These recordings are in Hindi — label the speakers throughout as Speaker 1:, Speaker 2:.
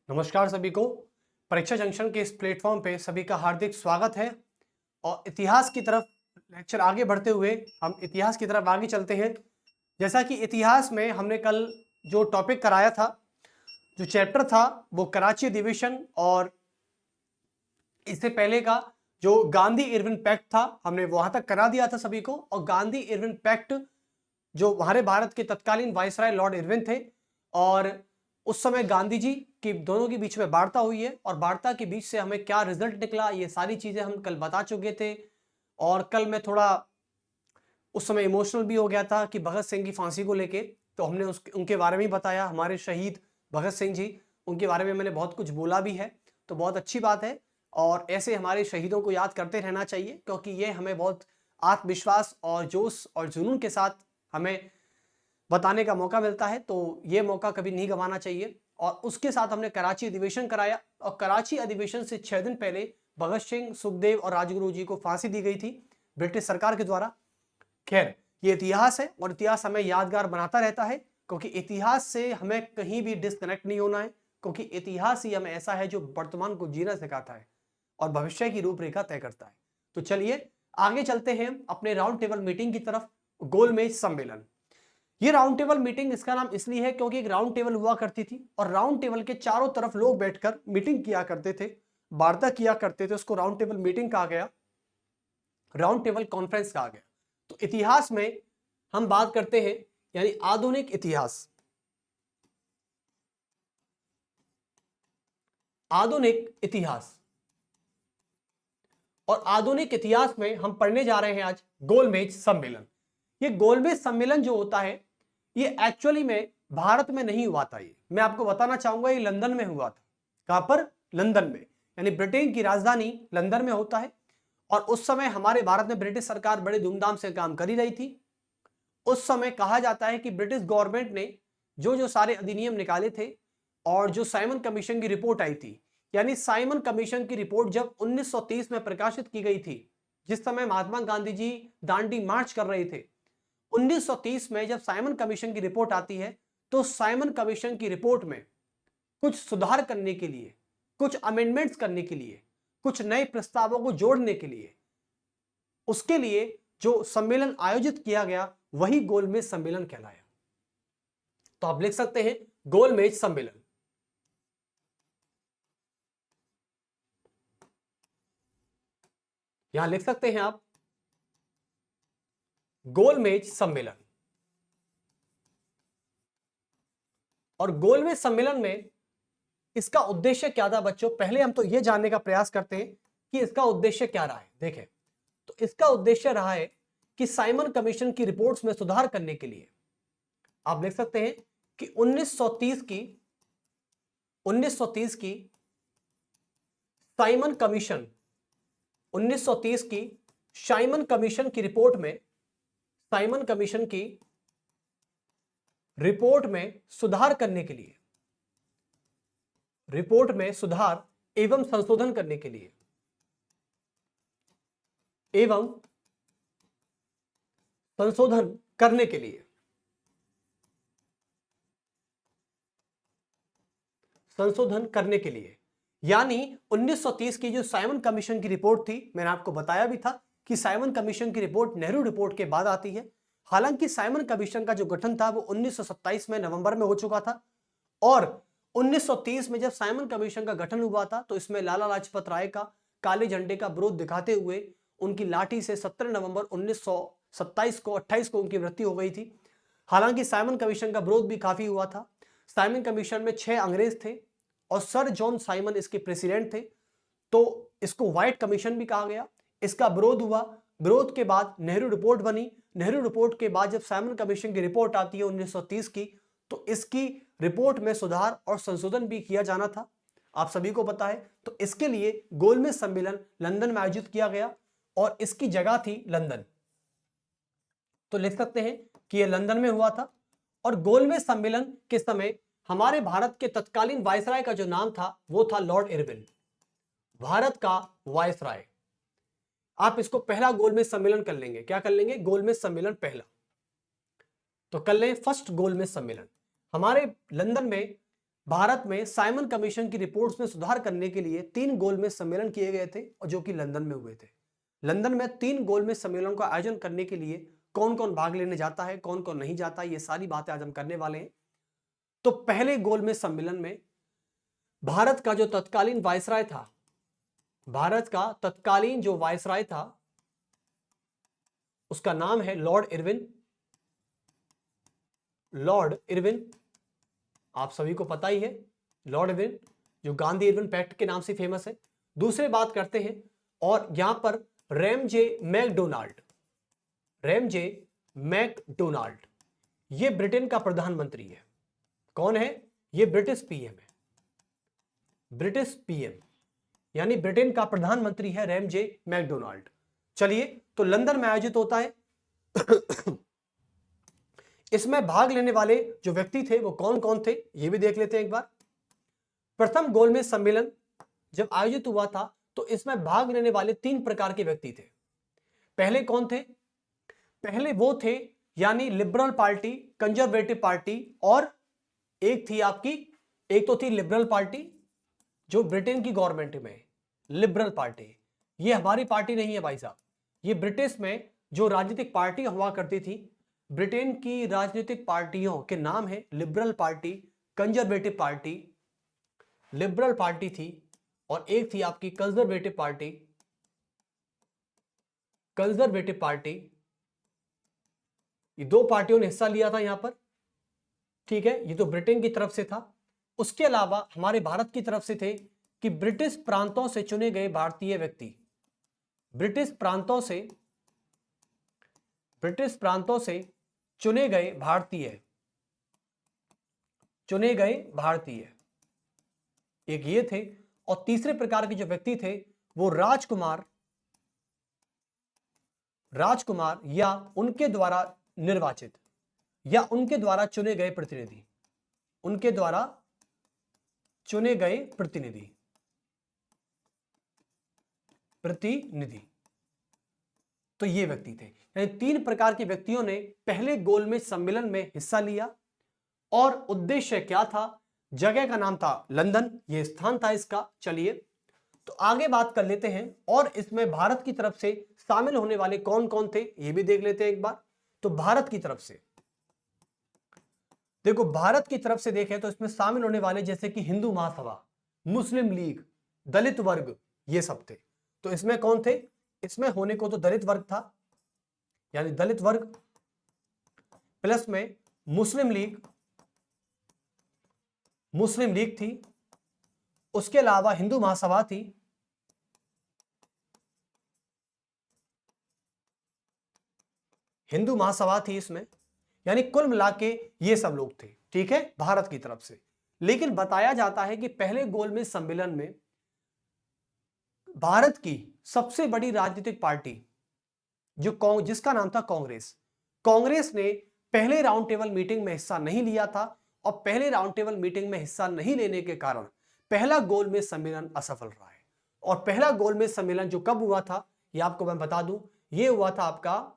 Speaker 1: नमस्कार सभी को। परीक्षा जंक्शन के इस प्लेटफॉर्म पे सभी का हार्दिक स्वागत है। और इतिहास की तरफ लेक्चर आगे बढ़ते हुए हम इतिहास की तरफ आगे चलते हैं। जैसा कि इतिहास में हमने कल जो टॉपिक कराया था, जो चैप्टर था, वो कराची अधिवेशन और इससे पहले का जो गांधी इरविन पैक्ट था, हमने वहां तक करा दिया था सभी को। और गांधी इरविन पैक्ट जो हमारे भारत के तत्कालीन वायसराय लॉर्ड इरविन थे, और उस समय गांधी जी की दोनों के बीच में वार्ता हुई है, और वार्ता के बीच से हमें क्या रिजल्ट निकला, ये सारी चीजें हम कल बता चुके थे। और कल मैं थोड़ा उस समय इमोशनल भी हो गया था कि भगत सिंह की फांसी को लेके, तो हमने उनके बारे में ही बताया, हमारे शहीद भगत सिंह जी, उनके बारे में मैंने बहुत कुछ बोला भी है। तो बहुत अच्छी बात है, और ऐसे हमारे शहीदों को याद करते रहना चाहिए, क्योंकि ये हमें बहुत आत्मविश्वास और जोश और जुनून के साथ हमें बताने का मौका मिलता है। तो ये मौका कभी नहीं गंवाना चाहिए। और उसके साथ हमने कराची अधिवेशन कराया, और कराची अधिवेशन से 6 दिन पहले भगत सिंह, सुखदेव और राजगुरु जी को फांसी दी गई थी ब्रिटिश सरकार के द्वारा। खैर, ये इतिहास है, और इतिहास हमें यादगार बनाता रहता है, क्योंकि इतिहास से हमें कहीं भी डिस्कनेक्ट नहीं होना है, क्योंकि इतिहास ही हमें ऐसा है जो वर्तमान को जीना सिखाता है और भविष्य की रूपरेखा तय करता है। तो चलिए आगे चलते हैं अपने राउंड टेबल मीटिंग की तरफ। गोलमेज सम्मेलन, ये राउंड टेबल मीटिंग इसका नाम इसलिए है क्योंकि एक राउंड टेबल हुआ करती थी, और राउंड टेबल के चारों तरफ लोग बैठकर मीटिंग किया करते थे, वार्ता किया करते थे। उसको राउंड टेबल मीटिंग कहा गया, राउंड टेबल कॉन्फ्रेंस कहा गया। तो इतिहास में हम बात करते हैं, यानी आधुनिक इतिहास। आधुनिक इतिहास, और आधुनिक इतिहास में हम पढ़ने जा रहे हैं आज गोलमेज सम्मेलन। ये गोलमेज सम्मेलन जो होता है, ये एक्चुअली में भारत में नहीं हुआ था। ये मैं आपको बताना चाहूंगा, ये लंदन में हुआ था। कहां पर? लंदन में, यानी ब्रिटेन की राजधानी लंदन में होता है। और उस समय हमारे भारत में ब्रिटिश सरकार बड़े धूमधाम से काम कर ही रही थी। उस समय कहा जाता है कि ब्रिटिश गवर्नमेंट ने जो जो सारे अधिनियम निकाले थे, और जो साइमन कमीशन की रिपोर्ट आई थी, यानी साइमन कमीशन की रिपोर्ट जब 1930 में प्रकाशित की गई थी, जिस समय महात्मा गांधी जी दांडी मार्च कर रहे थे, 1930 में जब साइमन कमीशन की रिपोर्ट आती है, तो साइमन कमीशन की रिपोर्ट में कुछ सुधार करने के लिए, कुछ अमेंडमेंट्स करने के लिए, कुछ नए प्रस्तावों को जोड़ने के लिए, उसके लिए जो सम्मेलन आयोजित किया गया, वही गोलमेज सम्मेलन कहलाया। तो आप लिख सकते हैं गोलमेज सम्मेलन। यहां लिख सकते हैं आप गोलमेज सम्मेलन। और गोलमेज सम्मेलन में इसका उद्देश्य क्या था बच्चों? पहले हम तो यह जानने का प्रयास करते हैं कि इसका उद्देश्य क्या रहा है। देखें, तो इसका उद्देश्य रहा है कि साइमन कमीशन की रिपोर्ट्स में सुधार करने के लिए आप देख सकते हैं कि 1930 की साइमन कमीशन, 1930 की साइमन कमीशन की रिपोर्ट में, साइमन कमीशन की रिपोर्ट में सुधार करने के लिए, रिपोर्ट में सुधार एवं संशोधन करने के लिए, एवं संशोधन करने के लिए, संशोधन करने के लिए, यानी 1930 की जो साइमन कमीशन की रिपोर्ट थी, मैंने आपको बताया भी था कि साइमन कमीशन की रिपोर्ट नेहरू रिपोर्ट के बाद आती है। हालांकि साइमन कमीशन का जो गठन था वो 1927 में नवंबर में हो चुका था, और 1930 में जब साइमन कमीशन का गठन हुआ था, तो इसमें लाला लाजपत राय का काले झंडे का विरोध दिखाते हुए उनकी लाठी से 17 नवंबर 1927 को 28 को उनकी मृत्यु हो गई थी। हालांकि साइमन कमीशन का विरोध भी काफी हुआ था। साइमन कमीशन में 6 अंग्रेज थे, और सर जॉन साइमन इसके प्रेसिडेंट थे। तो इसको व्हाइट कमीशन भी कहा गया। इसका विरोध हुआ, विरोध के बाद नेहरू रिपोर्ट बनी। नेहरू रिपोर्ट के बाद जब साइमन कमीशन की रिपोर्ट आती है 1930 की, तो इसकी रिपोर्ट में सुधार और संशोधन भी किया जाना था, आप सभी को पता है। तो इसके लिए गोलमेज सम्मेलन लंदन में आयोजित किया गया, और इसकी जगह थी लंदन। तो लिख सकते हैं कि यह लंदन में हुआ था। और गोलमेज सम्मेलन के समय हमारे भारत के तत्कालीन वायसराय का जो नाम था वो था लॉर्ड इरविन, भारत का वायसराय। आप इसको पहला गोलमेज सम्मेलन कर लेंगे। क्या कर लेंगे? गोलमेज सम्मेलन पहला। तो कर लें फर्स्ट गोलमेज सम्मेलन। हमारे लंदन में भारत में साइमन कमीशन की रिपोर्ट्स में सुधार करने के लिए 3 गोलमेज सम्मेलन किए गए थे और जो कि लंदन में हुए थे। लंदन में 3 गोलमेज सम्मेलन का आयोजन करने के लिए कौन कौन भाग लेने जाता है, कौन कौन नहीं जाता, ये सारी बातें आज हम करने वाले हैं। तो पहले गोलमेज सम्मेलन में भारत का जो तत्कालीन वायसराय था, भारत का तत्कालीन जो वायसराय था उसका नाम है लॉर्ड इरविन। लॉर्ड इरविन आप सभी को पता ही है, लॉर्ड इरविन जो गांधी इरविन पैक्ट के नाम से फेमस है। दूसरे बात करते हैं और यहां पर रैमजे मैकडोनाल्ड, रैमजे मैकडोनाल्ड ये ब्रिटेन का प्रधानमंत्री है। कौन है ये? ब्रिटिश पीएम है, ब्रिटिश पीएम यानी ब्रिटेन का प्रधानमंत्री है रैमजे मैकडोनाल्ड। चलिए, तो लंदन में आयोजित होता है। इसमें भाग लेने वाले जो व्यक्ति थे वो कौन कौन थे ये भी देख लेते हैं एक बार। प्रथम गोलमेज सम्मेलन जब आयोजित हुआ था तो इसमें भाग लेने वाले 3 प्रकार के व्यक्ति थे। पहले कौन थे? पहले वो थे यानी लिबरल पार्टी, कंजर्वेटिव पार्टी, और एक तो थी लिबरल पार्टी जो ब्रिटेन की गवर्नमेंट में, लिबरल पार्टी। ये हमारी पार्टी नहीं है भाई साहब, ये ब्रिटिश में जो राजनीतिक पार्टी हुआ करती थी, ब्रिटेन की राजनीतिक पार्टियों के नाम है liberal party, conservative party, liberal party थी, और एक थी आपकी कंजर्वेटिव पार्टी, कंजर्वेटिव पार्टी। ये 2 पार्टियों ने हिस्सा लिया था यहां पर, ठीक है। ये तो ब्रिटेन की तरफ से था। उसके अलावा हमारे भारत की तरफ से थे कि ब्रिटिश प्रांतों से चुने गए भारतीय व्यक्ति, ब्रिटिश प्रांतों से चुने गए भारतीय, एक ये थे। और तीसरे प्रकार के जो व्यक्ति थे वो राजकुमार या उनके द्वारा निर्वाचित या उनके द्वारा चुने गए प्रतिनिधि, तो ये व्यक्ति थे। यानी 3 प्रकार के व्यक्तियों ने पहले गोलमेज सम्मेलन में हिस्सा लिया और उद्देश्य क्या था? जगह का नाम था लंदन, ये स्थान था इसका। चलिए, तो आगे बात कर लेते हैं और इसमें भारत की तरफ से शामिल होने वाले कौन कौन थे ये भी देख लेते हैं एक बार। तो भारत की तरफ से देखो, भारत की तरफ से देखें तो इसमें शामिल होने वाले जैसे कि हिंदू महासभा, मुस्लिम लीग, दलित वर्ग, ये सब थे। तो इसमें कौन थे? इसमें होने को तो दलित वर्ग था, यानी दलित वर्ग प्लस में मुस्लिम लीग थी, उसके अलावा हिंदू महासभा थी, इसमें, यानी कुल मिला के ये सब लोग थे, ठीक है, भारत की तरफ से। लेकिन बताया जाता है कि पहले गोलमेज सम्मेलन में भारत की सबसे बड़ी राजनीतिक पार्टी जिसका नाम था कांग्रेस ने पहले राउंड टेबल मीटिंग में हिस्सा नहीं लिया था, और पहले राउंड टेबल मीटिंग में हिस्सा नहीं लेने के कारण पहला गोलमेज सम्मेलन असफल रहा है। और पहला गोलमेज सम्मेलन जो कब हुआ था ये आपको मैं बता दूं, ये हुआ था आपका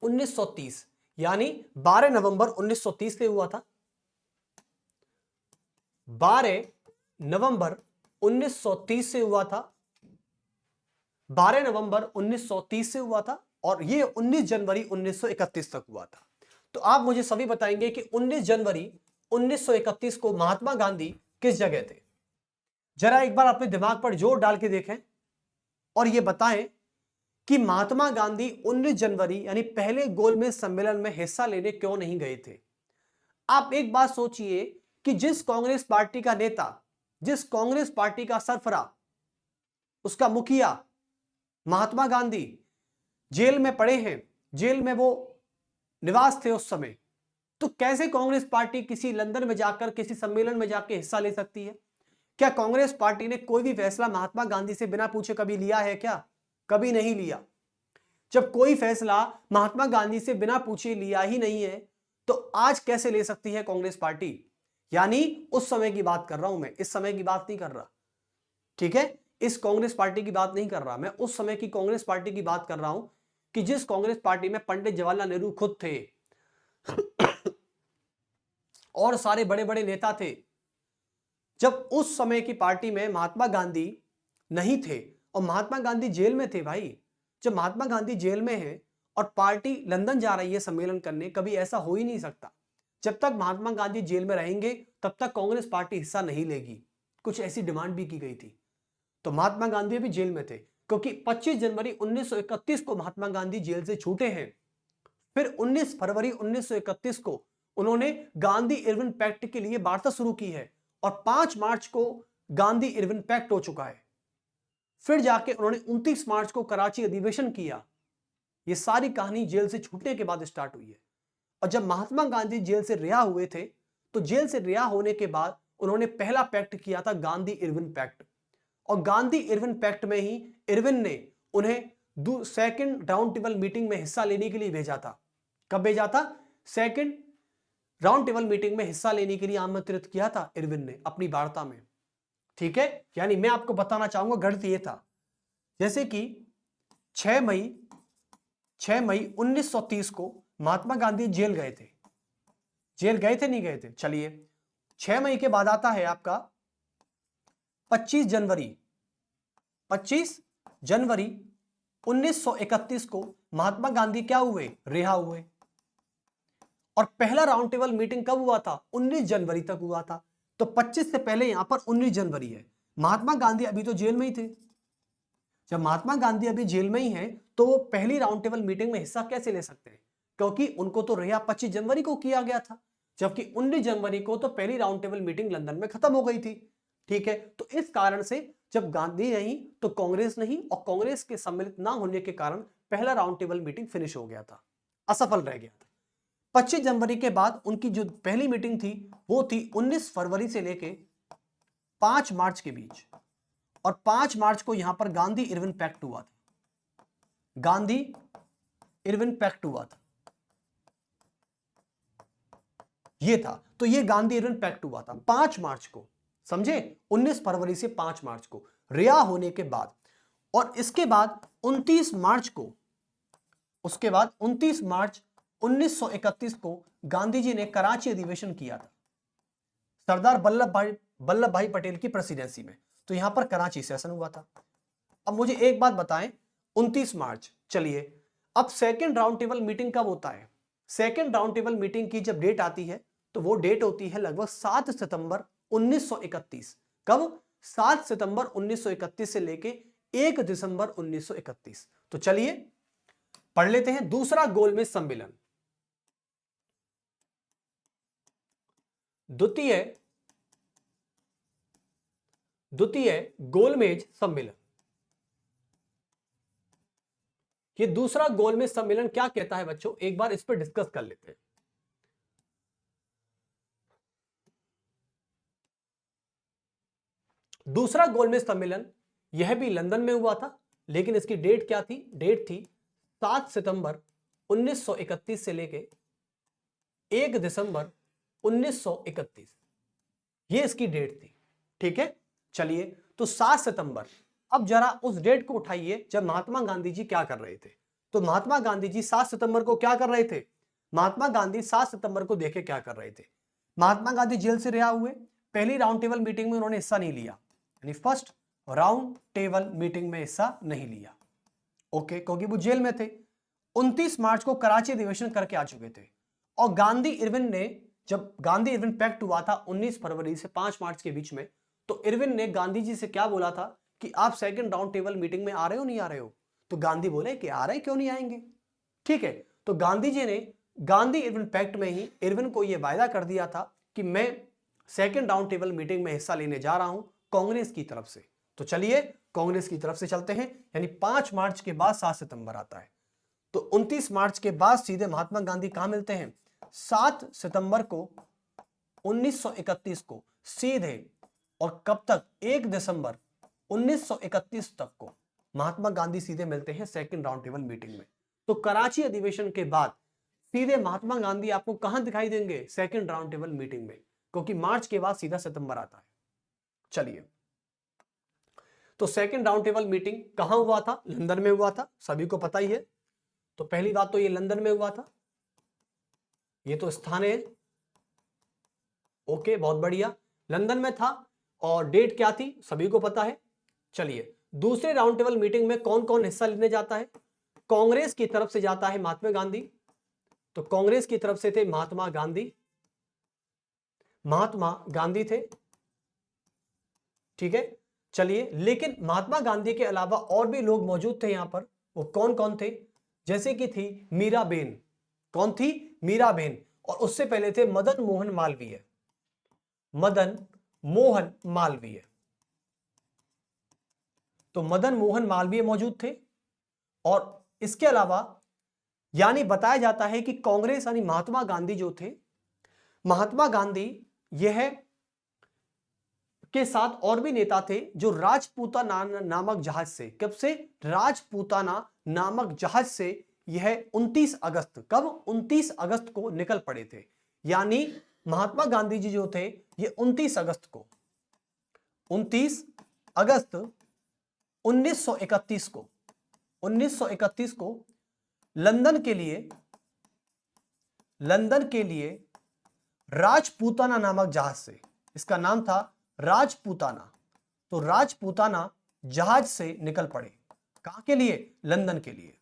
Speaker 1: 1930, यानी 12 नवंबर 1930 से हुआ था। 12 नवंबर 1930 से हुआ था, 12 नवंबर 1930 से हुआ था, और ये 19 जनवरी 1931 तक हुआ था। तो आप मुझे सभी बताएंगे कि 19 जनवरी 1931 को महात्मा गांधी किस जगह थे? जरा एक बार अपने दिमाग पर जोर डाल के देखें और ये बताएं कि महात्मा गांधी 19 जनवरी यानी पहले गोलमेज सम्मेलन में हिस्सा लेने क्यों नहीं गए थे। आप एक बात सोचिए कि जिस कांग्रेस पार्टी का नेता, जिस कांग्रेस पार्टी का सरबराह, उसका मुखिया महात्मा गांधी जेल में पड़े हैं, जेल में वो निवास थे उस समय, तो कैसे कांग्रेस पार्टी किसी लंदन में जाकर किसी सम्मेलन में जाकर हिस्सा ले सकती है? क्या कांग्रेस पार्टी ने कोई भी फैसला महात्मा गांधी से बिना पूछे कभी लिया है क्या? कभी नहीं लिया। जब कोई फैसला महात्मा गांधी से बिना पूछे लिया ही नहीं है तो आज कैसे ले सकती है कांग्रेस पार्टी? यानी उस समय की बात कर रहा हूं मैं, इस समय की बात नहीं कर रहा, ठीक है, इस कांग्रेस पार्टी की बात नहीं कर रहा मैं, उस समय की कांग्रेस पार्टी की बात कर रहा हूं कि जिस कांग्रेस पार्टी में पंडित जवाहरलाल नेहरू खुद थे और सारे बड़े बड़े नेता थे, जब उस समय की पार्टी में महात्मा गांधी नहीं थे और महात्मा गांधी जेल में थे भाई। जब महात्मा गांधी जेल में है और पार्टी लंदन जा रही है सम्मेलन करने, कभी ऐसा हो ही नहीं सकता। जब तक महात्मा गांधी जेल में रहेंगे तब तक कांग्रेस पार्टी हिस्सा नहीं लेगी। कुछ ऐसी डिमांड भी की गई थी। तो महात्मा गांधी भी जेल में थे, क्योंकि 25 जनवरी 1931 को महात्मा गांधी जेल से छूटे हैं। फिर 19 फरवरी 1931 को उन्होंने गांधी इरविन पैक्ट के लिए वार्ता शुरू की है और 5 मार्च को गांधी इरविन पैक्ट हो चुका है। फिर जाके उन्होंने 29 मार्च को कराची अधिवेशन किया। यह सारी कहानी जेल से छूटने के बाद स्टार्ट हुई है। और जब महात्मा गांधी जेल से रिहा हुए थे तो जेल से रिहा होने के बाद उन्होंने पहला पैक्ट किया था गांधी इरविन पैक्ट। और गांधी इरविन पैक्ट में ही इरविन ने उन्हें सेकंड राउंड टेबल मीटिंग में हिस्सा लेने के लिए भेजा था। कब भेजा था? सेकंड राउंड टेबल मीटिंग में हिस्सा लेने के लिए आमंत्रित किया था इरविन ने अपनी वार्ता में। ठीक है, यानी मैं आपको बताना चाहूंगा गणित ये था, जैसे कि 6 मई 1930 को महात्मा गांधी जेल गए थे। जेल गए थे नहीं गए थे? चलिए, 6 मई के बाद आता है आपका 25 जनवरी 1931 को महात्मा गांधी क्या हुए? रिहा हुए। और पहला राउंड टेबल मीटिंग कब हुआ था? 19 जनवरी तक हुआ था। तो 25 से पहले यहां पर 19 जनवरी है। महात्मा गांधी अभी तो जेल में ही थे। जब महात्मा गांधी अभी जेल में ही हैं तो वो पहली राउंड टेबल मीटिंग में हिस्सा कैसे ले सकते हैं? क्योंकि उनको तो रिहा 25 जनवरी को किया गया था, जबकि 19 जनवरी को तो पहली राउंड टेबल मीटिंग लंदन में खत्म हो गई थी। ठीक है, तो इस कारण से जब गांधी नहीं तो कांग्रेस नहीं, और कांग्रेस के सम्मिलित ना होने के कारण पहला राउंड टेबल मीटिंग फिनिश हो गया था, असफल रह गया था। 25 जनवरी के बाद उनकी जो पहली मीटिंग थी वो थी 19 फरवरी से लेके 5 मार्च के बीच। और 5 मार्च को यहां पर गांधी इरविन पैक्ट हुआ था। गांधी इरविन पैक्ट हुआ था, ये था। तो ये गांधी इरविन पैक्ट हुआ था 5 मार्च को, समझे? 19 फरवरी से 5 मार्च को रिहा होने के बाद। और इसके बाद 29 मार्च को, उसके बाद 29 मार्च 1931 को गांधी जी ने कराची अधिवेशन किया था सरदार वल्लभ भाई पटेल की प्रेसिडेंसी में। तो यहां पर कराची सेशन हुआ था। अब मुझे एक बात बताएं, 29 मार्च, चलिए अब सेकंड राउंड टेबल मीटिंग कब होता है? सेकंड राउंड टेबल मीटिंग की जब डेट आती है तो वो डेट होती है लगभग 7 सितंबर 1931। कब? 7 सितंबर 1931 से लेके 1 दिसंबर 1931। तो चलिए पढ़ लेते हैं दूसरा गोलमेज सम्मेलन। द्वितीय गोलमेज सम्मेलन। ये दूसरा गोलमेज सम्मेलन क्या कहता है बच्चों? एक बार इस पर डिस्कस कर लेते हैं। दूसरा गोलमेज सम्मेलन यह भी लंदन में हुआ था, लेकिन इसकी डेट क्या थी? डेट थी 7 सितंबर 1931 से लेके 1 दिसंबर 1931। ये इसकी डेट थी। ठीक है, चलिए तो 7 सितंबर। अब जरा उस डेट को उठाइए जब महात्मा गांधी जी क्या कर रहे थे। तो महात्मा गांधी जी 7 सितंबर को क्या कर रहे थे? महात्मा गांधी 7 सितंबर को देखे क्या कर रहे थे? महात्मा गांधी जेल से रिहा हुए, पहली राउंड टेबल मीटिंग में उन्होंने हिस्सा नहीं लिया, यानी फर्स्ट राउंड टेबल मीटिंग में हिस्सा नहीं लिया। ओके, क्योंकि वो जेल में थे। 29 मार्च को कराची अधिवेशन करके आ चुके थे। और गांधी इरविन ने, जब गांधी इरविन पैक्ट हुआ था 19 फरवरी से 5 मार्च के बीच में, तो इरविन ने गांधी जी से क्या बोला था कि आप सेकंड राउंड टेबल मीटिंग में आ रहे हो नहीं आ रहे हो? तो गांधी बोले कि आ रहे, क्यों नहीं आएंगे। ठीक है, तो गांधी जी ने गांधी इरविन पैक्ट में ही इरविन को यह वायदा कर दिया था कि मैं सेकंड राउंड टेबल मीटिंग में हिस्सा लेने जा रहा हूं कांग्रेस की तरफ से। तो चलिए कांग्रेस की तरफ से चलते हैं, यानी 5 मार्च के बाद 7 सितंबर आता है। तो 29 मार्च के बाद सीधे महात्मा गांधी कहां मिलते हैं? 7 सितंबर को 1931 को सीधे, और कब तक? 1 दिसंबर 1931 तक को महात्मा गांधी सीधे मिलते हैं सेकंड राउंड टेबल मीटिंग में। तो कराची अधिवेशन के बाद सीधे महात्मा गांधी आपको कहां दिखाई देंगे? सेकंड राउंड टेबल मीटिंग में, क्योंकि मार्च के बाद सीधा सितंबर आता है। चलिए, तो सेकंड राउंड टेबल मीटिंग कहां हुआ था? लंदन में हुआ था, सभी को पता ही है। तो पहली बात तो ये लंदन में हुआ था, ये तो स्थान है। ओके, बहुत बढ़िया, लंदन में था। और डेट क्या थी सभी को पता है। चलिए, दूसरे राउंड टेबल मीटिंग में कौन कौन हिस्सा लेने जाता है? कांग्रेस की तरफ से जाता है महात्मा गांधी, तो कांग्रेस की तरफ से थे महात्मा गांधी, महात्मा गांधी थे, ठीक है। चलिए, लेकिन महात्मा गांधी के अलावा और भी लोग मौजूद थे यहां पर, वो कौन कौन थे? जैसे कि थी मीराबेन। कौन थी? मीराबेन। और उससे पहले थे मदन मोहन मालवीय, मदन मोहन मालवीय। तो मदन मोहन मालवीय मौजूद थे। और इसके अलावा यानी बताया जाता है कि कांग्रेस यानी महात्मा गांधी जो थे, महात्मा गांधी यह के साथ और भी नेता थे जो राजपूताना नामक जहाज से, कब से? राजपूताना नामक जहाज से यह 29 अगस्त, कब? 29 अगस्त को निकल पड़े थे। यानी महात्मा गांधी जी जो थे ये 29 अगस्त को, 29 अगस्त 1931 को, 1931 को लंदन के लिए राजपूताना नामक जहाज से, इसका नाम था राजपूताना, तो राजपूताना जहाज से निकल पड़े। कहां के लिए? लंदन के लिए।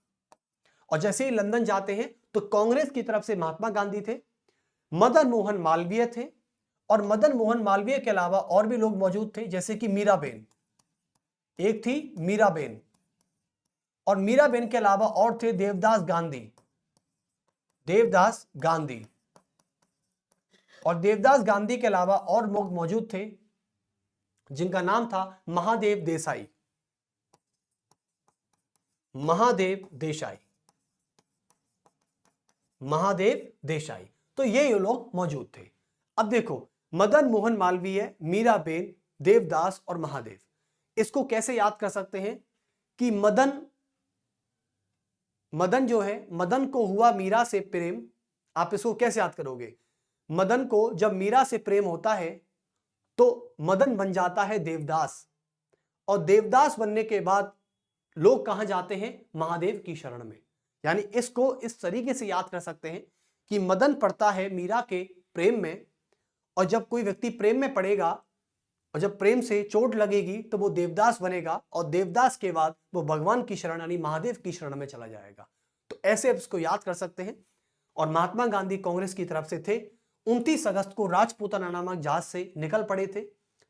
Speaker 1: और जैसे ही लंदन जाते हैं तो कांग्रेस की तरफ से महात्मा गांधी थे, मदन मोहन मालवीय थे, और मदन मोहन मालवीय के अलावा और भी लोग मौजूद थे जैसे कि मीराबेन, एक थी मीराबेन, और मीराबेन के अलावा और थे देवदास गांधी, देवदास गांधी, और देवदास गांधी के अलावा और लोग मौजूद थे जिनका नाम था महादेव देसाई, महादेव देसाई, महादेव देसाई। तो ये लोग मौजूद थे। अब देखो, मदन मोहन मालवीय, मीराबेन, देवदास और महादेव, इसको कैसे याद कर सकते हैं कि मदन जो है, मदन को हुआ मीरा से प्रेम। आप इसको कैसे याद करोगे? मदन को जब मीरा से प्रेम होता है तो मदन बन जाता है देवदास, और देवदास बनने के बाद लोग कहां जाते हैं? महादेव की शरण में। यानी इसको इस तरीके से याद कर सकते हैं कि मदन पड़ता है मीरा के प्रेम में, और जब कोई व्यक्ति प्रेम में पड़ेगा और जब प्रेम से चोट लगेगी तो वो देवदास बनेगा, और देवदास के बाद वो भगवान की शरण यानी महादेव की शरण में चला जाएगा। तो ऐसे आप इसको याद कर सकते हैं। और महात्मा गांधी कांग्रेस की तरफ से थे, 29 अगस्त को राजपूताना नामक जहाज से निकल पड़े थे,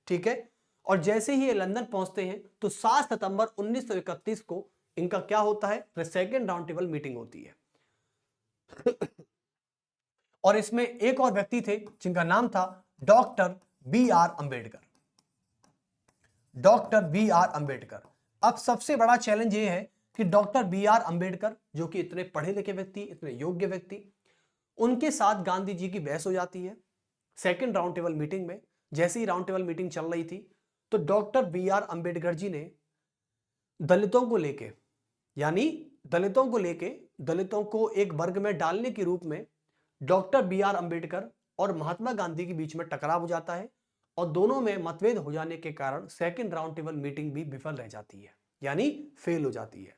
Speaker 1: ठीक है। और जैसे ही ये लंदन पहुंचते हैं तो 7 सितंबर 1931 को इनका क्या होता है? सेकेंड राउंड टेबल मीटिंग होती है। और इसमें एक और व्यक्ति थे जिनका नाम था doctor B R Ambedkar, doctor B R Ambedkar. अब सबसे बड़ा चैलेंज ये है कि डॉक्टर बी आर अंबेडकर जो कि इतने पढ़े लिखे व्यक्ति, इतने योग्य व्यक्ति, उनके साथ गांधी जी की बहस हो जाती है सेकेंड राउंड टेबल मीटिंग में। जैसे ही राउंड टेबल मीटिंग चल रही थी तो doctor B R Ambedkar ji ने दलितों को लेके, यानी दलितों को एक वर्ग में डालने के रूप में डॉक्टर बी आर अंबेडकर और महात्मा गांधी के बीच में टकराव हो जाता है, और दोनों में मतभेद हो जाने के कारण सेकेंड राउंड टेबल मीटिंग भी विफल रह जाती है, यानी फेल हो जाती है।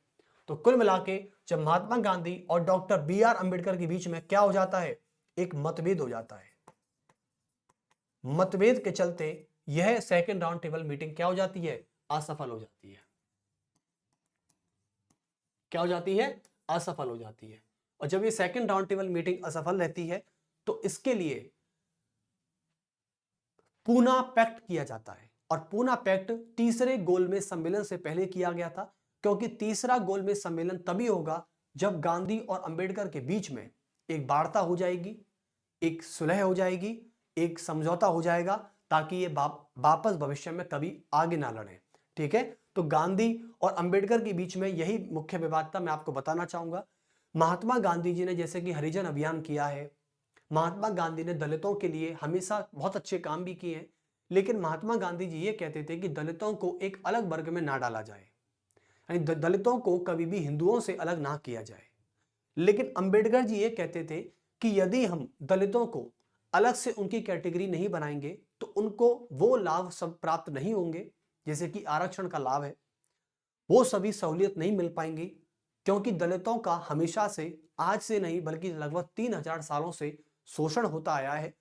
Speaker 1: तो कुल मिला के जब महात्मा गांधी और डॉक्टर बी आर अंबेडकर के बीच में क्या हो जाता है? एक मतभेद हो जाता है। मतभेद के चलते यह सेकेंड राउंड टेबल मीटिंग क्या हो जाती है? असफल हो जाती है। क्या हो जाती है? असफल हो जाती है। और जब ये सेकेंड राउंड टेबल मीटिंग असफल रहती है तो इसके लिए पूना पैक्ट किया जाता है, और पूना पैक्ट तीसरे गोलमेज सम्मेलन से पहले किया गया था, क्योंकि तीसरा गोलमेज सम्मेलन तभी होगा जब गांधी और अंबेडकर के बीच में एक वार्ता हो जाएगी, एक सुलह हो जाएगी, एक समझौता हो जाएगा, ताकि ये वापस भविष्य में कभी आगे ना लड़े, ठीक है। तो गांधी और अंबेडकर के बीच में यही मुख्य विवाद था। मैं आपको बताना चाहूंगा, महात्मा गांधी जी ने जैसे कि हरिजन अभियान किया है, महात्मा गांधी ने दलितों के लिए हमेशा बहुत अच्छे काम भी किए हैं, लेकिन महात्मा गांधी जी ये कहते थे कि दलितों को एक अलग वर्ग में ना डाला जाए, यानी दलितों को कभी भी हिंदुओं से अलग ना किया जाए। लेकिन अंबेडकर जी ये कहते थे कि यदि हम दलितों को अलग से उनकी कैटेगरी नहीं बनाएंगे तो उनको वो लाभ सब प्राप्त नहीं होंगे, जैसे कि आरक्षण का लाभ है, वो सभी सहूलियत नहीं मिल पाएंगी, क्योंकि दलितों का हमेशा से, आज से नहीं बल्कि लगभग 3000 सालों से शोषण होता आया है।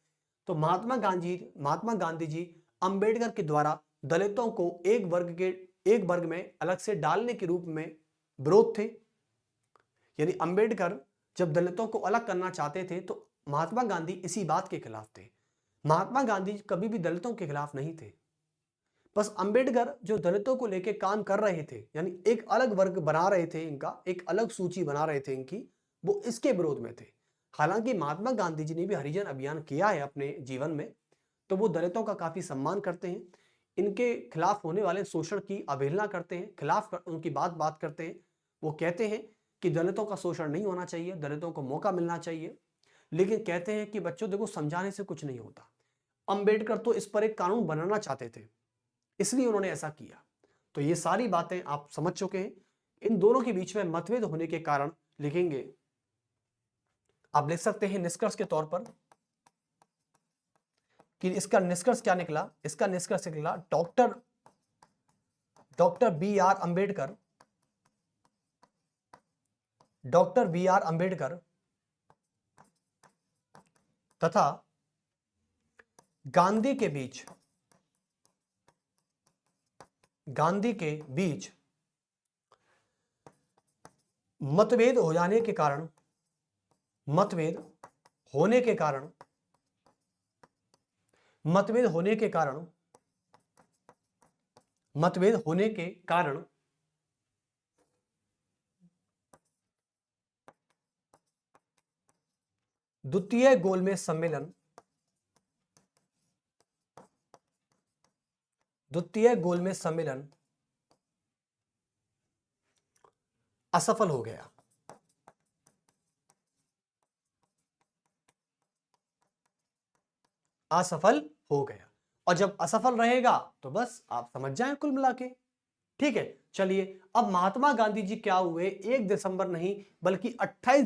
Speaker 1: तो महात्मा गांधी जी अंबेडकर के द्वारा दलितों को एक वर्ग में अलग से डालने के रूप में विरोध थे। यानी अंबेडकर जब दलितों को अलग करना चाहते थे तो महात्मा गांधी इसी बात के खिलाफ थे। महात्मा गांधी कभी भी दलितों के खिलाफ नहीं थे, बस अंबेडकर जो दलितों को लेकर काम कर रहे थे, यानी एक अलग वर्ग बना रहे थे, इनका एक अलग सूची बना रहे थे इनकी, वो इसके विरोध में थे। हालांकि महात्मा गांधी जी ने भी हरिजन अभियान किया है अपने जीवन में, तो वो दलितों का काफी सम्मान करते हैं, इनके खिलाफ होने वाले शोषण की अवहेलना करते हैं, खिलाफ उनकी बात करते हैं। वो कहते हैं कि दलितों का शोषण नहीं होना चाहिए, दलितों को मौका मिलना चाहिए, लेकिन कहते हैं कि बच्चों देखो समझाने से कुछ नहीं होता। अंबेडकर तो इस पर एक कानून बनाना चाहते थे, इसलिए उन्होंने ऐसा किया। तो ये सारी बातें आप समझ चुके हैं। इन दोनों के बीच में मतभेद होने के कारण लिखेंगे, आप लिख सकते हैं निष्कर्ष के तौर पर कि इसका निष्कर्ष क्या निकला। इसका निष्कर्ष निकला डॉक्टर बी आर अंबेडकर तथा गांधी के बीच मतभेद होने के कारण द्वितीय गोलमेज सम्मेलन असफल हो गया। और जब असफल रहेगा तो बस आप समझ जाएं कुल मिला के। ठीक है, चलिए अब महात्मा गांधी जी क्या हुए, 1 दिसंबर नहीं बल्कि 28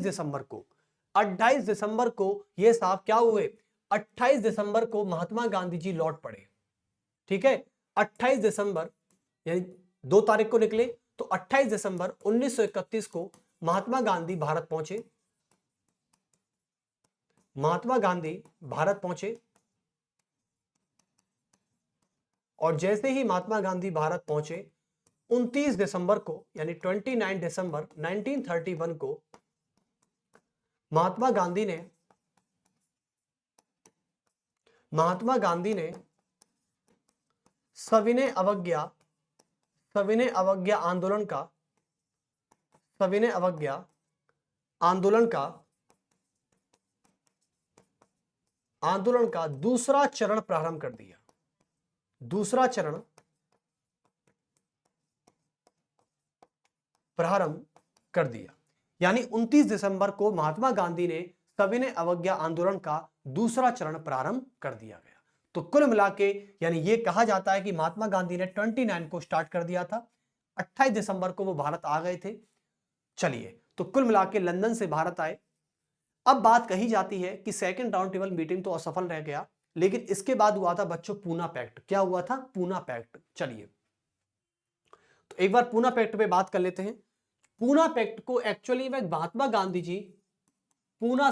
Speaker 1: दिसंबर को ये साहब क्या हुए, 28 दिसंबर को महात्मा गांधी जी लौट पड़े। ठीक है, 28 दिसंबर यानी 2 तारीख को निकले, तो 28 दिसंबर 1931 को महात्मा गांधी भारत पहुंचे। और जैसे ही महात्मा गांधी भारत पहुंचे 29 दिसंबर को यानी 29 दिसंबर 1931 को महात्मा गांधी ने सविनय अवज्ञा आंदोलन का दूसरा चरण प्रारंभ कर दिया। यानी 29 दिसंबर को महात्मा गांधी ने सविनय अवज्ञा आंदोलन का दूसरा चरण प्रारंभ कर दिया गया। तो कुल मिला के यानी ये कहा जाता है कि महात्मा गांधी ने 29 को स्टार्ट कर दिया था, 28 दिसंबर को वो भारत आ गए थे। चलिए, तो कुल मिला के लंदन से भारत आए। अब बात कही जाती है कि सेकंड राउंड टेबल मीटिंग तो असफल रह गया, लेकिन इसके बाद हुआ था बच्चों पूना पैक्ट। क्या हुआ था? पूना पैक्ट। चलिए तो एक बार पूना पैक्ट पे बात कर लेते हैं। पूना पैक्ट को एक्चुअली में महात्मा गांधी जी पूना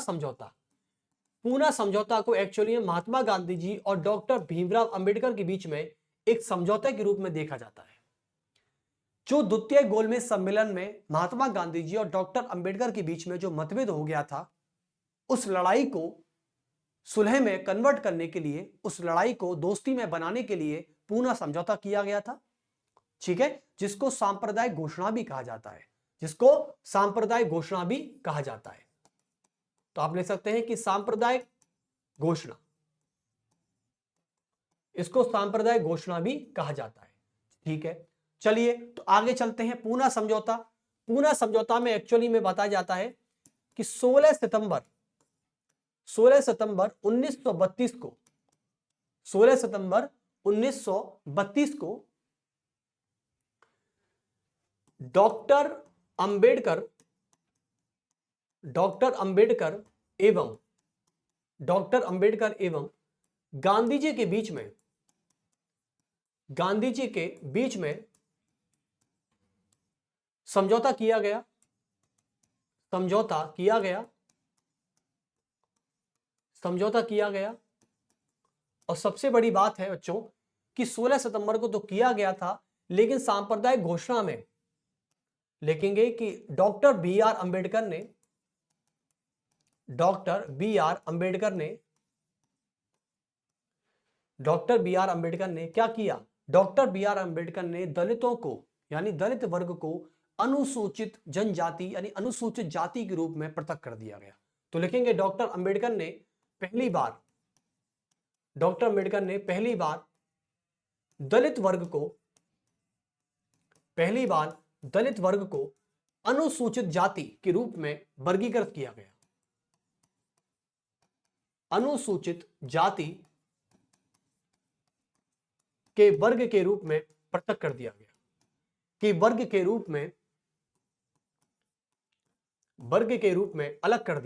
Speaker 1: समझौता को एक्चुअली महात्मा गांधी जी और डॉक्टर भीमराव अंबेडकर के बीच में एक समझौते के रूप में देखा जाता है। जो द्वितीय गोलमेज सम्मेलन में महात्मा गांधी जी और डॉक्टर अंबेडकर के बीच में जो मतभेद हो गया था, उस लड़ाई को सुलह में कन्वर्ट करने के लिए, उस लड़ाई को दोस्ती में बनाने के लिए पूना समझौता किया गया था। ठीक है, जिसको सांप्रदायिक घोषणा भी कहा जाता है। तो आप लिख सकते हैं कि सांप्रदायिक घोषणा, इसको सांप्रदायिक घोषणा भी कहा जाता है। ठीक है, चलिए तो आगे चलते हैं। पूना समझौता में एक्चुअली में बताया जाता है कि 16 सितंबर 1932 को डॉक्टर अंबेडकर एवं गांधी जी के बीच में समझौता किया गया। और सबसे बड़ी बात है बच्चों कि 16 सितंबर को तो किया गया था, लेकिन सांप्रदायिक घोषणा में लिखेंगे कि डॉक्टर बी आर अंबेडकर ने क्या किया? डॉक्टर बी आर अंबेडकर ने दलितों को, यानी दलित वर्ग को अनुसूचित जनजाति यानी अनुसूचित जाति के रूप में पृथक कर दिया गया। तो लिखेंगे डॉक्टर अंबेडकर ने पहली बार दलित वर्ग को अनुसूचित जाति के रूप में वर्गीकृत किया गया। अनुसूचित जाति के वर्ग के रूप में पृथक कर दिया गया, कि वर्ग के रूप में अलग कर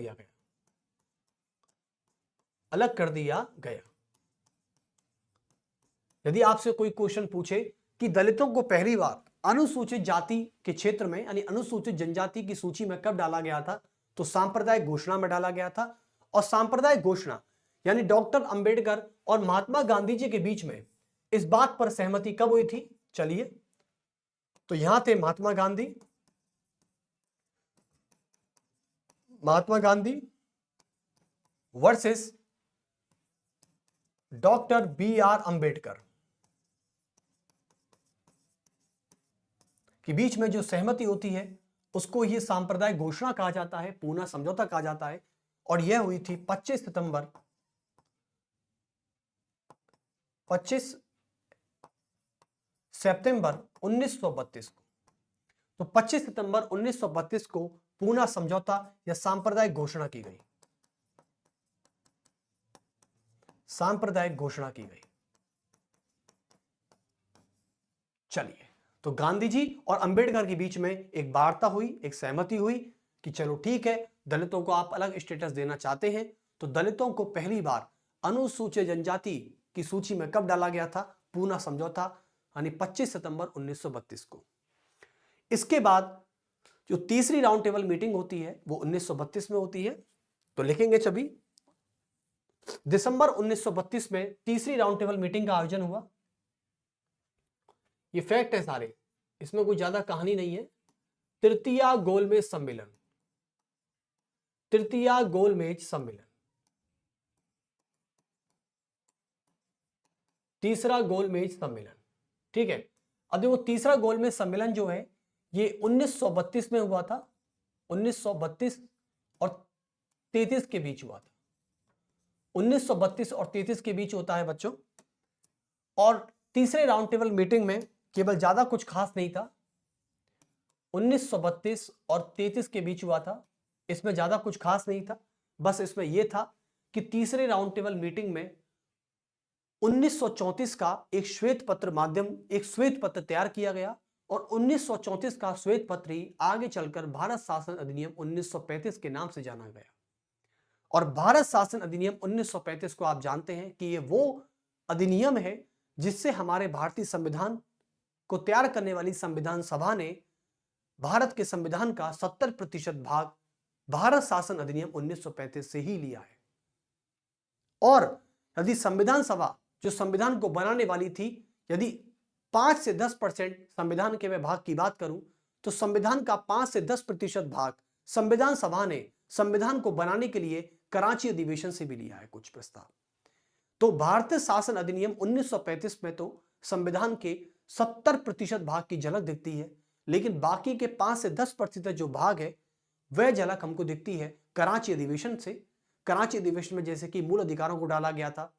Speaker 1: दिया गया। यदि आपसे कोई क्वेश्चन पूछे कि दलितों को पहली बार अनुसूचित जाति के क्षेत्र में यानी अनुसूचित जनजाति की सूची में कब डाला गया था, तो सांप्रदायिक घोषणा में डाला गया था। और सांप्रदायिक घोषणा यानी डॉक्टर अंबेडकर और महात्मा गांधी जी के बीच में इस बात पर सहमति कब हुई थी? चलिए, तो यहां थे Mahatma Gandhi versus doctor B R Ambedkar के बीच में जो सहमति होती है उसको ये सांप्रदायिक घोषणा कहा जाता है, पूना समझौता कहा जाता है। और यह हुई थी 25 सितंबर 1932 को। तो 25 सितंबर 1932 को पूना समझौता या सांप्रदायिक घोषणा की गई। चलिए, तो गांधी जी और अंबेडकर के बीच में एक वार्ता हुई, एक सहमति हुई कि चलो ठीक है, दलितों को आप अलग स्टेटस देना चाहते हैं, तो दलितों को पहली बार अनुसूचित जनजाति की सूची में कब डाला गया था? पूना समझौता यानी 25 सितंबर 1932 को। इसके बाद जो तीसरी राउंड टेबल मीटिंग होती है वो 1932 में होती है। तो लिखेंगे छवि, दिसंबर 1932 में तीसरी राउंड टेबल मीटिंग का आयोजन हुआ। ये फैक्ट है सारे, इसमें कोई ज्यादा कहानी नहीं है। तृतीया गोलमेज सम्मेलन, तीसरा गोलमेज सम्मेलन, ठीक है। अब देखो, तीसरा गोलमेज सम्मेलन जो है ये 1932 में हुआ था। 1932 और 33 के बीच हुआ था। 1932 और 33 के बीच होता है बच्चों। और तीसरे राउंड टेबल मीटिंग में केवल ज्यादा कुछ खास नहीं था। 1932 और 33 के बीच हुआ था, इसमें ज्यादा कुछ खास नहीं था। बस इसमें यह था कि तीसरे राउंड टेबल मीटिंग में 1934 का एक श्वेत पत्र तैयार किया गया। और 1934 का श्वेत पत्र ही आगे चलकर भारत शासन अधिनियम 1935 के नाम से जाना गया। और भारत शासन अधिनियम 1935 को आप जानते हैं कि ये वो अधिनियम है जिससे हमारे भारतीय संविधान को तैयार करने वाली संविधान सभा ने भारत के संविधान का 70% भाग भारत शासन अधिनियम 1935 से ही लिया है। और यदि संविधान सभा जो संविधान को बनाने वाली थी, यदि 5 से 10% संविधान के मैं भाग की बात करूं, तो संविधान का 5 से 10% भाग संविधान सभा ने संविधान को बनाने के लिए कराची अधिवेशन से भी लिया है कुछ प्रस्ताव। तो भारतीय शासन अधिनियम 1935 में तो संविधान के 70% भाग की झलक दिखती है, लेकिन बाकी के 5 से 10% जो भाग है वह झलक हमको दिखती है कराची अधिवेशन से। कराची अधिवेशन में जैसे कि मूल अधिकारों को डाला गया था।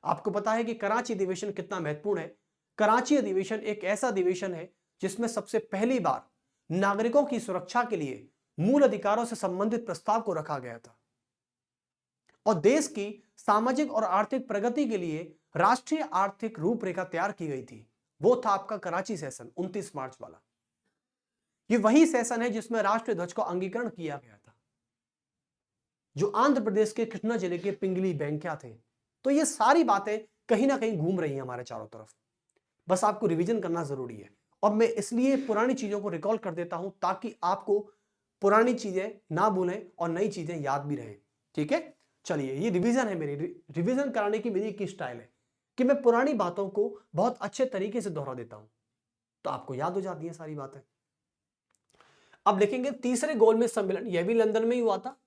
Speaker 1: आपको पता है कि कराची अधिवेशन कितना महत्वपूर्ण है। कराची अधिवेशन एक ऐसा अधिवेशन है जिसमें सबसे पहली बार नागरिकों की सुरक्षा के लिए मूल अधिकारों से संबंधित प्रस्ताव को रखा गया था। और देश की सामाजिक और आर्थिक प्रगति के लिए राष्ट्रीय आर्थिक रूपरेखा तैयार की गई थी। वो था आपका कराची सेशन 29 मार्च वाला। ये वही सेशन है जिसमें राष्ट्रीय ध्वज को अंगीकरण किया गया था, जो आंध्र प्रदेश के कृष्णा जिले के पिंगली बैंकिया थे। तो ये सारी बातें कहीं ना कहीं घूम रही हैं हमारे चारों तरफ, बस आपको रिवीजन करना जरूरी है। और मैं इसलिए पुरानी चीजों को रिकॉल कर देता हूं ताकि आपको पुरानी चीजें ना भूलें और नई चीजें याद भी रहें। ठीक है, चलिए, ये रिवीजन है मेरी। रिवीजन कराने की मेरी एक स्टाइल है कि मैं पुरानी बातों को बहुत अच्छे तरीके से दोहरा देता हूं, तो आपको याद हो जाती है सारी बातें। अब देखेंगे तीसरे गोलमेज सम्मेलन, यह भी लंदन में ही हुआ था,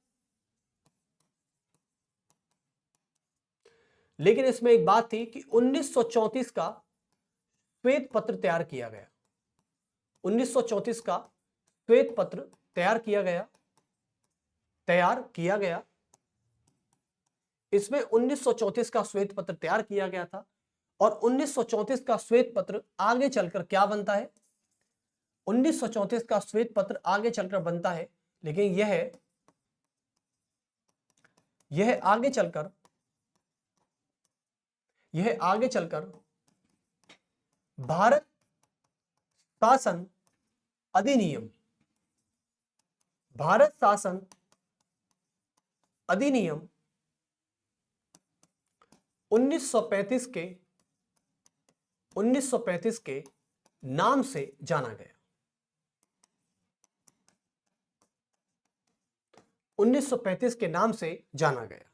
Speaker 1: लेकिन इसमें एक बात थी कि 1934 का श्वेत पत्र तैयार किया गया। 1934 का श्वेत पत्र तैयार किया गया। इसमें 1934 का श्वेत पत्र तैयार किया गया था, और 1934 का श्वेत पत्र आगे चलकर क्या बनता है? 1934 का श्वेत पत्र आगे चलकर बनता है, लेकिन यह आगे चलकर भारत शासन अधिनियम 1935 के नाम से जाना गया। 1935 के नाम से जाना गया।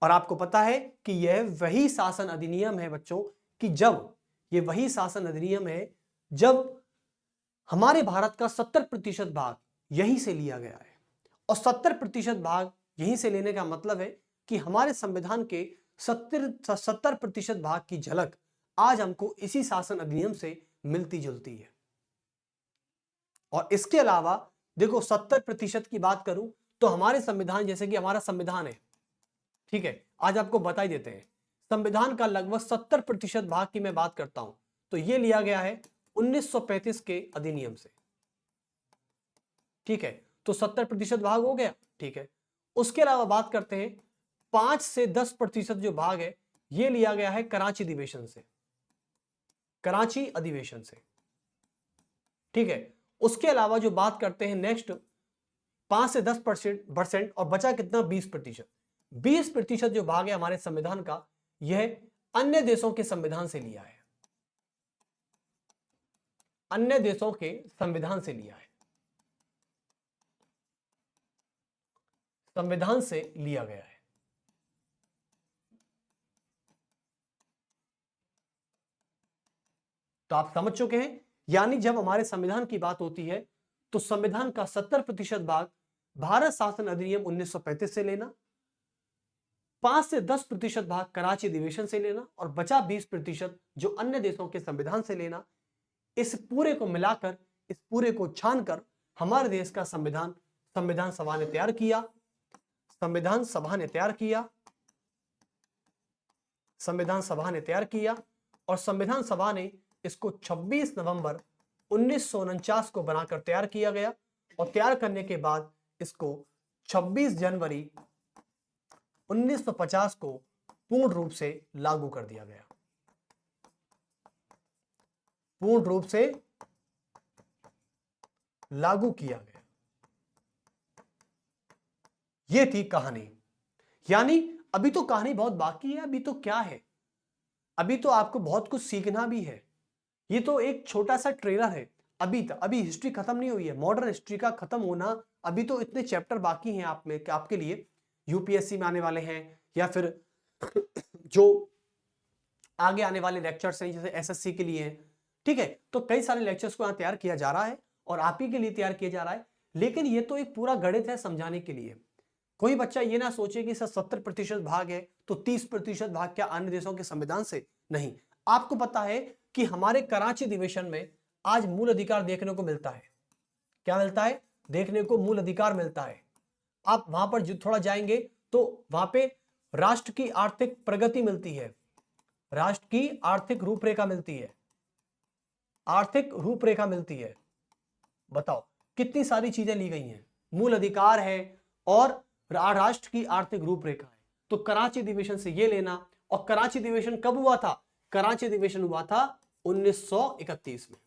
Speaker 1: और आपको पता है कि यह वही शासन अधिनियम है बच्चों, कि जब हमारे भारत का 70% भाग यहीं से लिया गया है। और 70% भाग यहीं से लेने का मतलब है कि हमारे संविधान के 70% भाग की झलक आज हमको इसी शासन अधिनियम से मिलती जुलती है। और इसके अलावा देखो 70% की बात करूं तो हमारे संविधान, जैसे कि हमारा संविधान है, ठीक है, आज आपको बता ही देते हैं, संविधान का लगभग 70% भाग की मैं बात करता हूं तो यह लिया गया है 1935 के अधिनियम से। ठीक है, तो 70% भाग हो गया। ठीक है, उसके अलावा बात करते हैं 5 से 10% जो भाग है यह लिया गया है कराची अधिवेशन से। ठीक है, उसके अलावा जो बात करते हैं नेक्स्ट 5 से 10% और बचा कितना 20%। 20% जो भाग है हमारे संविधान का, यह अन्य देशों के संविधान से लिया है। अन्य देशों के संविधान से लिया है, संविधान से लिया गया है। तो आप समझ चुके हैं, यानी जब हमारे संविधान की बात होती है तो संविधान का 70% भाग भारत शासन अधिनियम 1935 से लेना, 5 से 10% भाग कराची अधिवेशन से लेना और बचा 20% जो अन्य देशों के संविधान से लेना, इस पूरे को मिलाकर, इस पूरे को छानकर हमारे देश का संविधान सभा ने तैयार किया। संविधान सभा ने तैयार किया और संविधान सभा ने इसको 26 नवंबर 1949 को बनाकर तैयार किया गया, और तैयार करने के बाद इसको 26 जनवरी 1950 को पूर्ण रूप से लागू कर दिया गया। पूर्ण रूप से लागू किया गया। यह थी कहानी। यानी अभी तो कहानी बहुत बाकी है। अभी तो क्या है, अभी तो आपको बहुत कुछ सीखना भी है। ये तो एक छोटा सा ट्रेलर है। अभी हिस्ट्री खत्म नहीं हुई है। मॉडर्न हिस्ट्री का खत्म होना, अभी तो इतने चैप्टर बाकी हैं आपके लिए, यूपीएससी में आने वाले हैं या फिर जो आगे आने वाले लेक्चर्स हैं जैसे एसएससी के लिए हैं। ठीक है, तो कई सारे लेक्चर्स को यहाँ तैयार किया जा रहा है और आप ही के लिए तैयार किया जा रहा है। लेकिन ये तो एक पूरा गणित है समझाने के लिए। कोई बच्चा ये ना सोचे कि सर 70% भाग है तो 30% भाग क्या अन्य देशों के संविधान से? नहीं। आपको पता है कि हमारे कराची अधिवेशन में आज मूल अधिकार देखने को मिलता है। क्या मिलता है? देखने को मूल अधिकार मिलता है। आप वहां पर जो थोड़ा जाएंगे तो वहां पे राष्ट्र की आर्थिक प्रगति मिलती है, राष्ट्र की आर्थिक रूपरेखा मिलती है, आर्थिक रूपरेखा मिलती है। बताओ कितनी सारी चीजें ली गई हैं। मूल अधिकार है और राष्ट्र की आर्थिक रूपरेखा है। तो कराची अधिवेशन से ये लेना। और कराची अधिवेशन कब हुआ था? कराची अधिवेशन हुआ था 1931 में।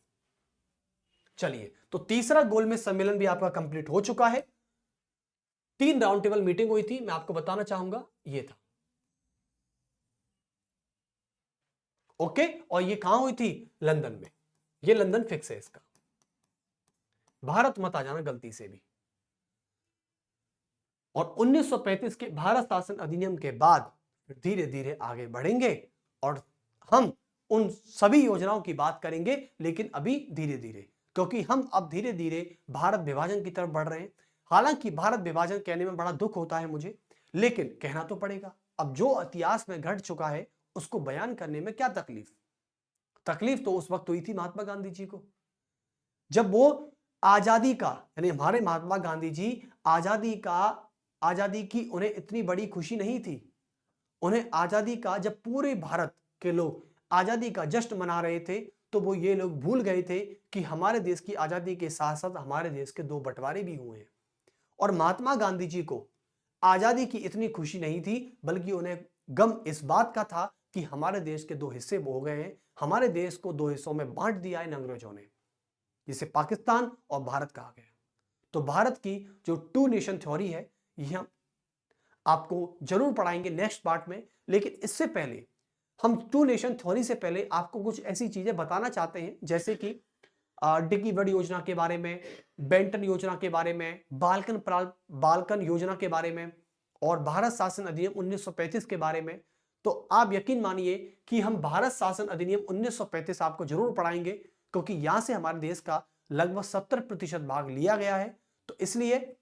Speaker 1: चलिए, तो तीसरा गोलमेज सम्मेलन भी आपका कंप्लीट हो चुका है। 3 राउंड टेबल मीटिंग हुई थी, मैं आपको बताना चाहूंगा ये था। ओके, और ये कहां हुई थी? लंदन में। ये लंदन फिक्स है इसका, भारत मत आ जाना गलती से भी। और 1935 के भारत शासन अधिनियम के बाद धीरे धीरे आगे बढ़ेंगे और हम उन सभी योजनाओं की बात करेंगे, लेकिन अभी धीरे धीरे, क्योंकि हम अब धीरे धीरे भारत विभाजन की तरफ बढ़ रहे हैं। हालांकि भारत विभाजन कहने में बड़ा दुख होता है मुझे, लेकिन कहना तो पड़ेगा। अब जो इतिहास में घट चुका है उसको बयान करने में क्या तकलीफ? तकलीफ तो उस वक्त हुई थी महात्मा गांधी जी को, जब वो आजादी का, यानी हमारे महात्मा गांधी जी आजादी की उन्हें इतनी बड़ी खुशी नहीं थी। उन्हें आजादी का, जब पूरे भारत के लोग आजादी का जश्न मना रहे थे, तो वो ये लोग भूल गए थे कि हमारे देश की आजादी के साथ साथ हमारे देश के 2 बंटवारे भी हुए हैं। और महात्मा गांधी जी को आजादी की इतनी खुशी नहीं थी, बल्कि उन्हें गम इस बात का था कि हमारे देश के 2 हिस्से हो गए हैं, हमारे देश को 2 हिस्सों में बांट दिया है अंग्रेजों ने, जिसे पाकिस्तान और भारत कहा गया। तो भारत की जो 2 नेशन थ्योरी है, यह हम आपको जरूर पढ़ाएंगे नेक्स्ट पार्ट में। लेकिन इससे पहले हम 2 नेशन थ्योरी से पहले आपको कुछ ऐसी चीजें बताना चाहते हैं, जैसे कि डिकीवर्ड योजना के बारे में, बेंटन योजना के बारे में, बाल्कन योजना के बारे में, और भारत शासन अधिनियम 1935 के बारे में। तो आप यकीन मानिए कि हम भारत शासन अधिनियम 1935 आपको जरूर पढ़ाएंगे, क्योंकि यहां से हमारे देश का लगभग 70% भाग लिया गया है। तो इसलिए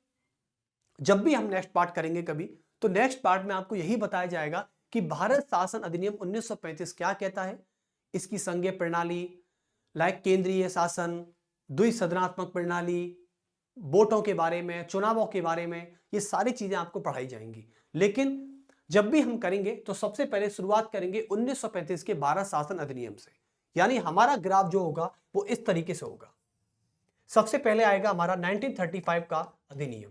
Speaker 1: जब भी हम नेक्स्ट पार्ट करेंगे कभी, तो नेक्स्ट पार्ट में आपको यही बताया जाएगा कि भारत शासन अधिनियम 1935 क्या कहता है, इसकी संघीय प्रणाली, लाइक केंद्रीय शासन, द्विसदनात्मक प्रणाली, वोटों के बारे में, चुनावों के बारे में, ये सारी चीजें आपको पढ़ाई जाएंगी। लेकिन जब भी हम करेंगे तो सबसे पहले शुरुआत करेंगे 1935 के भारत शासन अधिनियम से। यानी हमारा ग्राफ जो होगा वो इस तरीके से होगा। सबसे पहले आएगा हमारा 1935 का अधिनियम,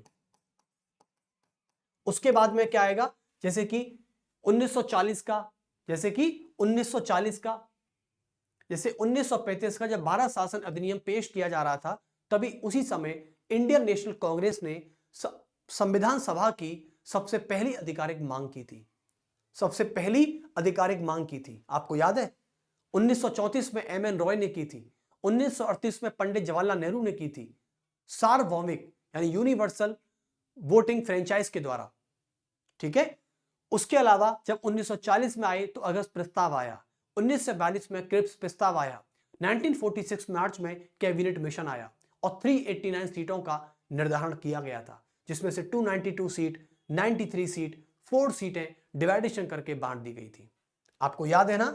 Speaker 1: उसके बाद में क्या आएगा, जैसे कि 1940 का, जैसे 1935 का जब भारत शासन अधिनियम पेश किया जा रहा था, तभी उसी समय इंडियन नेशनल कांग्रेस ने संविधान सभा की सबसे पहली आधिकारिक मांग की थी। आपको याद है 1934 में एम एन रॉय ने की थी, 1938 में पंडित जवाहरलाल नेहरू ने की थी, सार्वभौमिक यानी यूनिवर्सल वोटिंग फ्रेंचाइज के द्वारा। ठीक है। उसके अलावा जब 1940 में आए तो अगस्त प्रस्ताव आया, 1942 में क्रिप्स प्रस्ताव आया, 1946 मार्च में कैबिनेट मिशन आया और 389 सीटों का निर्धारण किया गया था, जिसमें से 292 सीट, 93 सीट, 4 सीटें डिवाइडेशन करके बांट दी गई थी। आपको याद है ना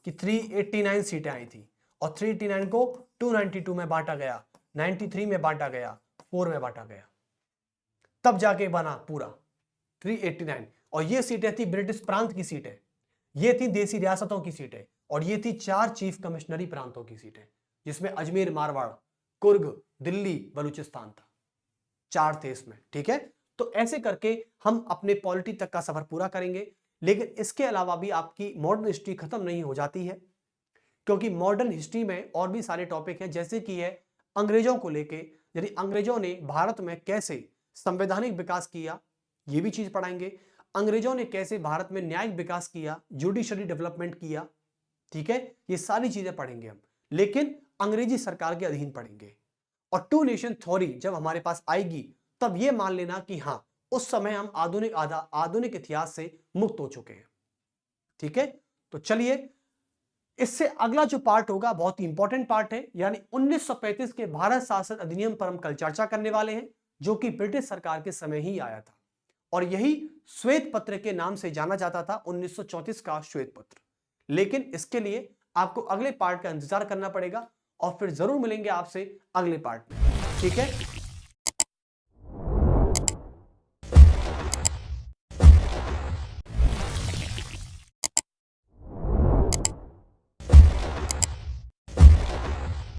Speaker 1: कि 389 सीटें आई थी और 389 को 292 में बांटा गया, 93 में बांटा गया, 4 में बांटा गया, तब जाके बना पूरा 389। और ये सीटें थी ब्रिटिश प्रांत की सीटें, ये थी देसी रियासतों की सीटें, और ये थी 4 चीफ कमिश्नरी प्रांतों की सीटें, जिसमें अजमेर, मारवाड़, कुर्ग, दिल्ली, बलूचिस्तान था। 4 थे इसमें। ठीक है। तो ऐसे करके हम अपने पॉलिटी तक का सफर पूरा करेंगे। लेकिन इसके अलावा भी आपकी मॉडर्न हिस्ट्री खत्म नहीं हो जाती है, क्योंकि मॉडर्न हिस्ट्री में और भी सारे टॉपिक हैं, जैसे कि है अंग्रेजों को लेके, यानी अंग्रेजों ने भारत में कैसे संवैधानिक विकास किया, ये भी चीज पढ़ाएंगे। अंग्रेजों ने कैसे भारत में न्यायिक विकास किया, जुडिशरी डेवलपमेंट किया। ठीक है। ये सारी चीजें पढ़ेंगे हम, लेकिन अंग्रेजी सरकार के अधीन पढ़ेंगे। और 2 नेशन थ्योरी जब हमारे पास आएगी, तब ये मान लेना कि हां, उस समय हम आधुनिक इतिहास से मुक्त हो चुके हैं। ठीक है। तो चलिए, इससे अगला जो पार्ट होगा बहुत ही इंपॉर्टेंट पार्ट है, यानी 1935 के भारत शासन अधिनियम पर हम कल चर्चा करने वाले हैं, जो कि ब्रिटिश सरकार के समय ही आया था, और यही श्वेत पत्र के नाम से जाना जाता था, 1934 का श्वेत पत्र। लेकिन इसके लिए आपको अगले पार्ट का इंतजार करना पड़ेगा, और फिर जरूर मिलेंगे आपसे अगले पार्ट में। ठीक है।